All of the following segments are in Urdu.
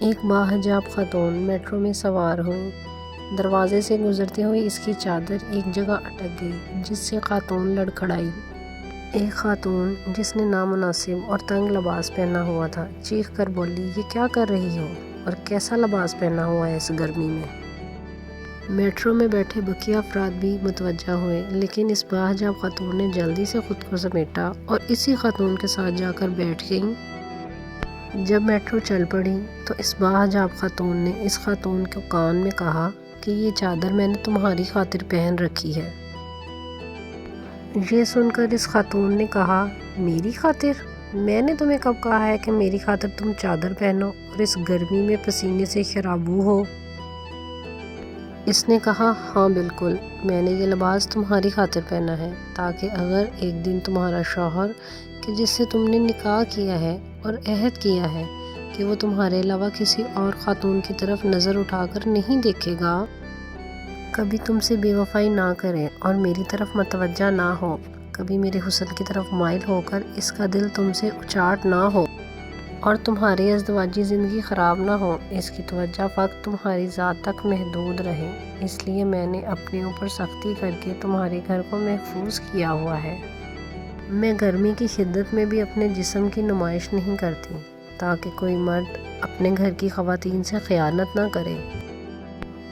ایک باحجاب خاتون میٹرو میں سوار ہوئی۔ دروازے سے گزرتے ہوئے اس کی چادر ایک جگہ اٹک گئی، جس سے خاتون لڑکھڑائی۔ ایک خاتون جس نے نامناسب اور تنگ لباس پہنا ہوا تھا چیخ کر بولی، یہ کیا کر رہی ہو اور کیسا لباس پہنا ہوا ہے اس گرمی میں؟ میٹرو میں بیٹھے بقیہ افراد بھی متوجہ ہوئے، لیکن اس باحجاب خاتون نے جلدی سے خود کو سمیٹا اور اسی خاتون کے ساتھ جا کر بیٹھ گئی۔ جب میٹرو چل پڑی تو اس باحجاب خاتون نے اس خاتون کو کان میں کہا کہ یہ چادر میں نے تمہاری خاطر پہن رکھی ہے۔ یہ سن کر اس خاتون نے کہا، میری خاطر؟ میں نے تمہیں کب کہا ہے کہ میری خاطر تم چادر پہنو اور اس گرمی میں پسینے سے خرابو ہو؟ اس نے کہا، ہاں بالکل، میں نے یہ لباس تمہاری خاطر پہنا ہے تاکہ اگر ایک دن تمہارا شوہر کہ جس سے تم نے نکاح کیا ہے اور عہد کیا ہے کہ وہ تمہارے علاوہ کسی اور خاتون کی طرف نظر اٹھا کر نہیں دیکھے گا، کبھی تم سے بے وفائی نہ کرے اور میری طرف متوجہ نہ ہو، کبھی میرے حسن کی طرف مائل ہو کر اس کا دل تم سے اچاٹ نہ ہو اور تمہاری ازدواجی زندگی خراب نہ ہو، اس کی توجہ فقط تمہاری ذات تک محدود رہے، اس لیے میں نے اپنے اوپر سختی کر کے تمہارے گھر کو محفوظ کیا ہوا ہے۔ میں گرمی کی شدت میں بھی اپنے جسم کی نمائش نہیں کرتی تاکہ کوئی مرد اپنے گھر کی خواتین سے خیانت نہ کرے۔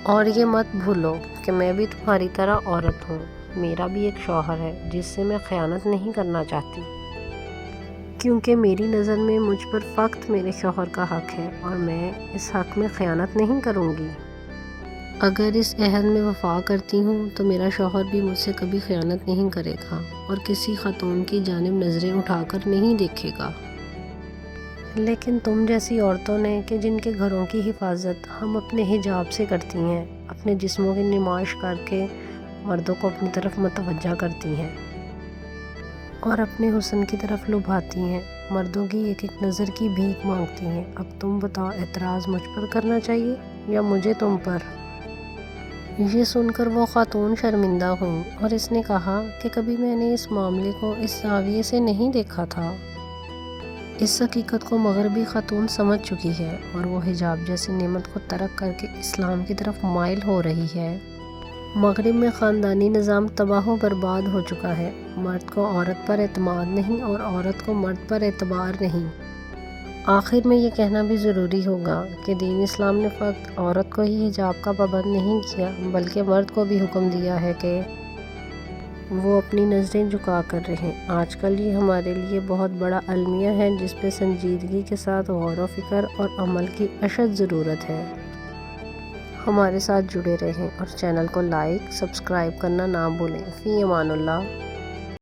اور یہ مت بھولو کہ میں بھی تمہاری طرح عورت ہوں، میرا بھی ایک شوہر ہے جس سے میں خیانت نہیں کرنا چاہتی، کیونکہ میری نظر میں مجھ پر فقط میرے شوہر کا حق ہے اور میں اس حق میں خیانت نہیں کروں گی۔ اگر اس عہد میں وفا کرتی ہوں تو میرا شوہر بھی مجھ سے کبھی خیانت نہیں کرے گا اور کسی خاتون کی جانب نظریں اٹھا کر نہیں دیکھے گا۔ لیکن تم جیسی عورتوں نے کہ جن کے گھروں کی حفاظت ہم اپنے حجاب سے کرتی ہیں، اپنے جسموں کی نمائش کر کے مردوں کو اپنی طرف متوجہ کرتی ہیں اور اپنے حسن کی طرف لبھاتی ہیں، مردوں کی ایک ایک نظر کی بھیک مانگتی ہیں، اب تم بتاؤ اعتراض مجھ پر کرنا چاہیے یا مجھے تم پر؟ یہ سن کر وہ خاتون شرمندہ ہوئی اور اس نے کہا کہ کبھی میں نے اس معاملے کو اس زاویے سے نہیں دیکھا تھا۔ اس حقیقت کو مغربی خاتون سمجھ چکی ہے اور وہ حجاب جیسی نعمت کو ترک کر کے اسلام کی طرف مائل ہو رہی ہے۔ مغرب میں خاندانی نظام تباہ و برباد ہو چکا ہے، مرد کو عورت پر اعتماد نہیں اور عورت کو مرد پر اعتبار نہیں۔ آخر میں یہ کہنا بھی ضروری ہوگا کہ دین اسلام نے فقط عورت کو ہی حجاب کا پابند نہیں کیا بلکہ مرد کو بھی حکم دیا ہے کہ وہ اپنی نظریں جھکا کر رہیں۔ آج کل یہ ہمارے لیے بہت بڑا المیہ ہے جس پہ سنجیدگی کے ساتھ غور و فکر اور عمل کی اشد ضرورت ہے۔ ہمارے ساتھ جڑے رہیں اور چینل کو لائک، سبسکرائب کرنا نہ بھولیں۔ فی امان اللہ۔